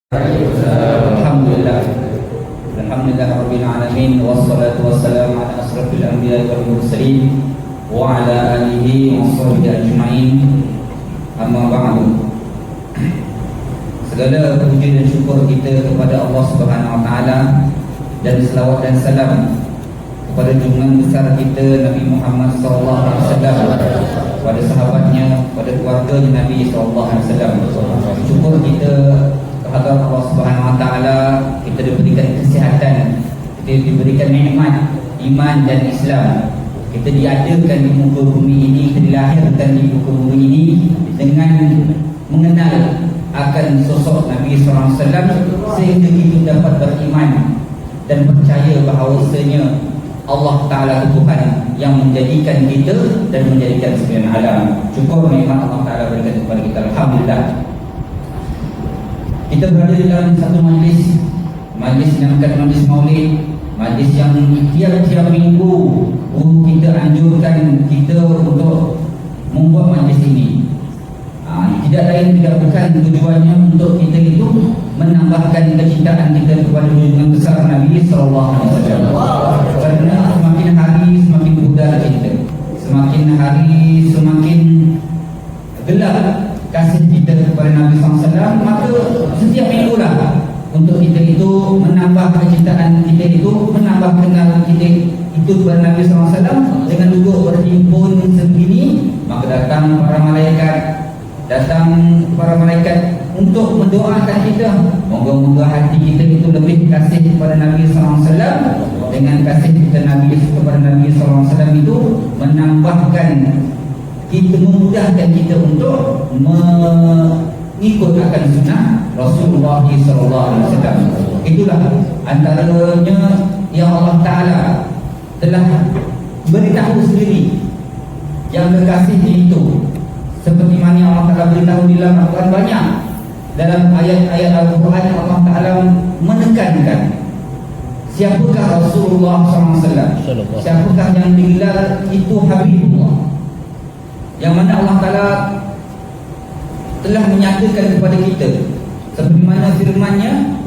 Alhamdulillah. Alhamdulillah rabbil alamin wassalatu wassalamu ala asrafil anbiya'i wal mursalin wa ala alihi wa sahbihi ajma'in. Amma ba'du. Segala puji dan syukur kita kepada Allah Subhanahu wa taala dan selawat dan salam kepada junjungan besar kita Nabi Muhammad sallallahu alaihi wasallam, kepada sahabatnya, kepada keluarganya Nabi sallallahu alaihi wasallam. Syukur kita kepada Allah Subhanahu wa taala, kita diberikan kesihatan, kita diberikan nikmat iman dan Islam. Kita diadakan di muka bumi ini, kita dilahirkan di muka bumi ini dengan mengenal akan sosok Nabi sallallahu alaihi wasallam, sehingga kita dapat beriman dan percaya bahawasanya Allah Ta'ala itu Tuhan yang menjadikan kita dan menjadikan sekalian alam. Syukur nikmat Allah Ta'ala berikan kepada kita. Alhamdulillah. Kita berada di dalam satu majlis yang bukan majlis maulid, majlis yang tiap-tiap minggu guru kita anjurkan kita untuk membuat majlis ini. Tidak lain tidak bukan tujuannya untuk kita itu menambahkan kecintaan kita kepada junjungan besar Nabi sallallahu alaihi wasallam. Kerana semakin hari semakin pudar kita, semakin hari semakin gelap kasih kita kepada Nabi sallallahu alaihi wasallam. Maka setiap minggu lah untuk kita itu menambah kecintaan kita itu, menambah kenal kita itu kepada Nabi sallallahu alaihi wasallam. Dengan duduk berhimpun sebegini, maka datang para malaikat untuk mendoakan kita. Moga-moga hati kita itu lebih kasih kepada Nabi sallallahu alaihi wasallam. Dengan kasih kita kepada Nabi sallallahu alaihi wasallam itu menambahkan kita, memudahkan kita untuk mengikut akan sunnah Rasulullah sallallahu alaihi wasallam. Itulah antaranya yang Allah Taala telah beritahu sendiri yang kekasihnya itu. Seperti mana Allah Ta'ala beritahu di dalam Al-Quran banyak. Dalam ayat-ayat Al-Quran Allah Ta'ala menekankan siapakah Rasulullah SAW, siapakah yang digelar itu Habibullah, yang mana Allah Ta'ala telah menyatakan kepada kita seperti mana firman-Nya,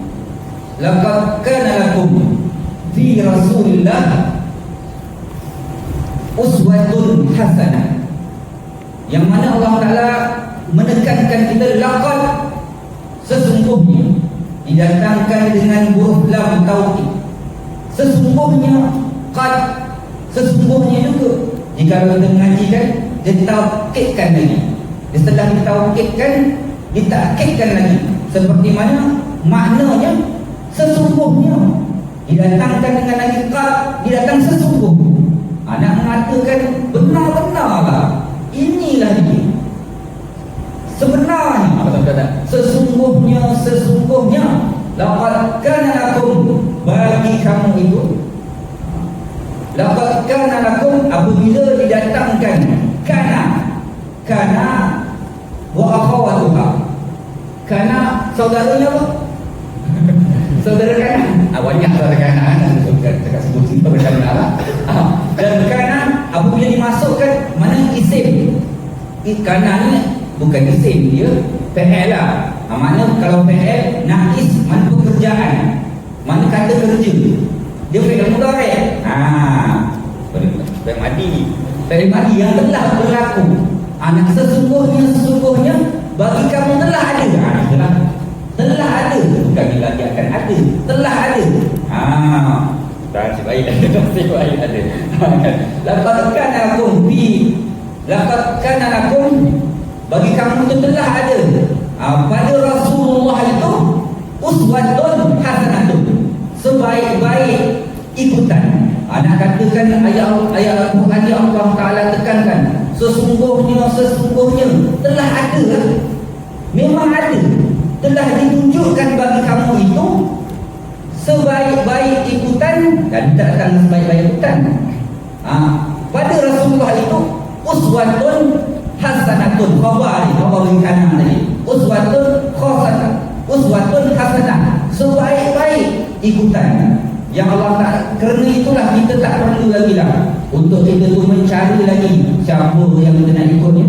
laqad kana lakum fi Rasulillah uswatun hasanah. Yang mana Allah Ta'ala menekankan kita, laqad, sesungguhnya, didatangkan dengan huruf lam taukid. Sesungguhnya, qad, sesungguhnya juga. Jika kita mengajikan, ditaukidkan lagi. Setelah ditaukidkan, ditaukidkan lagi. Seperti mana maknanya sesungguhnya, didatangkan dengan lagi qad, didatang sesungguhnya. Nak mengatakan benar-benarlah, inilah dia sebenarnya, sesungguhnya laqad kana lakum, bagi kamu itu, laqad kana lakum, apabila didatangkan kana wa akhawatuha, kana saudaranya apa? Saudara kanan. Banyak saudara kanan, saya sebut sini bersama. Dan kana apabila dimasukkan, mana isim. Kana ni bukan isim, dia fi'il lah. Mana kalau fi'il naqis, mana pekerjaan, mana kata kerja, dia fi'il mudhari'. Fi'il madi yang telah berlaku. Anak sesungguhnya bagi kamu telah ada. Telah ada, bukan lagi akan ada, telah ada. Nasib baik ada. Laqad kana lakum, bagi kamu itu telah ada pada Rasulullah itu uswatun hasanatun, sebaik-baik ikutan. Nak katakan ayat Al-Quran yang Allah Ta'ala tekankan, sesungguhnya telah ada, memang ada, telah ditunjukkan bagi kamu itu sebaik-baik ikutan. Dan tidak akan sebaik-baik ikutan pada Rasulullah itu uswatun hasanatun, khabar kanan tadi, uswatun hasanah, sebaik-baik ikutan yang Allah tak. Kerana itulah kita tak perlu lagi lah untuk kita tu mencari lagi siapa yang kita nak ikutnya,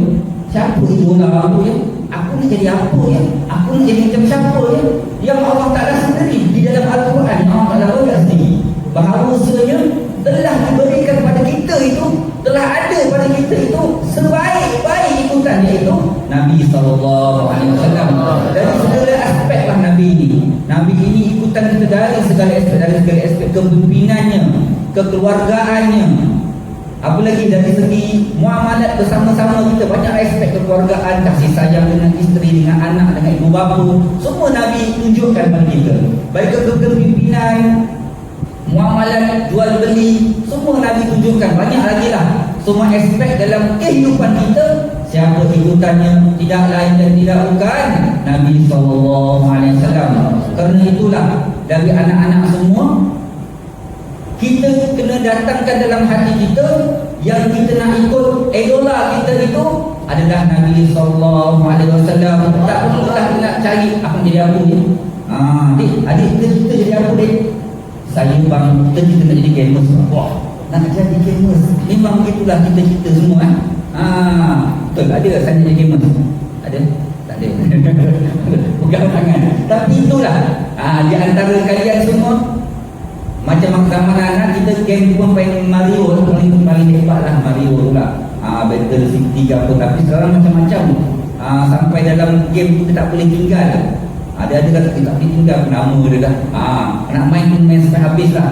siapa idola aku ya, aku ni jadi apa ya, aku ni ni jadi macam siapa ya? Yang Allah Ta'ala sendiri di dalam Al-Quran Allah Ta'ala berkata sendiri bahawasanya telah diberikan pada kita itu, telah ada pada kita itu sebaik-baik ikutan, iaitu Nabi SAW. Dari segala aspek lah Nabi ini. Nabi ini ikutan kita dari segala aspek kepemimpinannya, kekeluargaannya, apalagi dari segi muamalat bersama-sama kita, banyak aspek kekeluargaan, kasih sayang dengan isteri, dengan anak, dengan ibu bapa, semua Nabi tunjukkan pada kita. Baik kepemimpinan, muamalat, jual beli, semua Nabi tunjukkan. Banyak lagi lah semua aspek dalam kehidupan kita. Siapa ikutannya? Tidak lain dan tidak bukan Nabi SAW. Kerana itulah dari anak-anak semua, kita kena datangkan dalam hati kita yang kita nak ikut idola kita itu adalah Nabi SAW. Tak perlulah nak cari apa jadi apa ni. Adik kita jadi apa dik? Saya bang, kita nak jadi gamers. Wah, nak jadi gamers. Memang begitulah kita semua. Betul, ada saya jadi gamers? Ada? Tak ada. Pegang tangan. Tapi itulah, di antara kalian semua, macam zaman anak kita game pun main Mario, paling hebat lah Mario tu lah. Battle City ke apa. Tapi sekarang macam-macam. Sampai dalam game kita tak boleh tinggal. Ada kata kita tak boleh tinggal, nama dia dah. Nak main pun main sampai habis lah.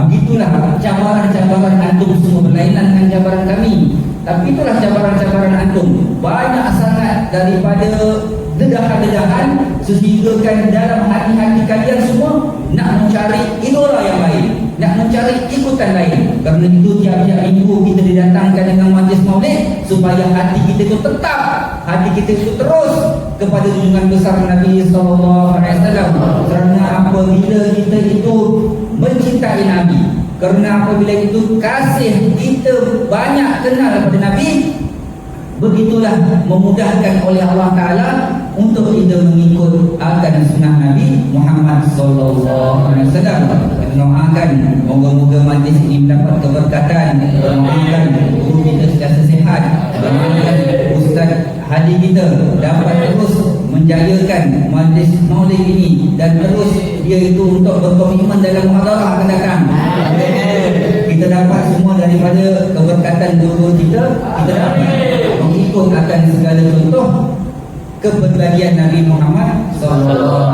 Begitulah cabaran-cabaran antum semua berlainan dengan cabaran kami. Tapi itulah cabaran-cabaran antum. Banyak sangat daripada dedahan-dedahan sehinggakan dalam hati-hati kalian semua nak mencari idola yang lain, nak mencari ikutan lain. Kerana itu tiap-tiap minggu kita didatangkan dengan majlis maulid supaya hati kita itu tetap, hati kita itu terus kepada junjungan besar Nabi SAW. Kerana apabila kita itu mencintai Nabi, kerana apabila itu kasih kita banyak kenal kepada Nabi, begitulah memudahkan oleh Allah Ta'ala untuk kita mengikut akan sunnah Nabi Muhammad SAW. Kita doakan moga-moga majlis ini mendapat keberkatan, doakan guru kita sentiasa sihat, doakan Ustaz Hadi kita dapat terus menjayakan majlis maulid ini dan terus dia itu untuk berkomitmen dalam muhadarah akan datang. Kita dapat semua daripada keberkatan guru kita dapat mengikut akan segala contoh kepribadian Nabi Muhammad SAW.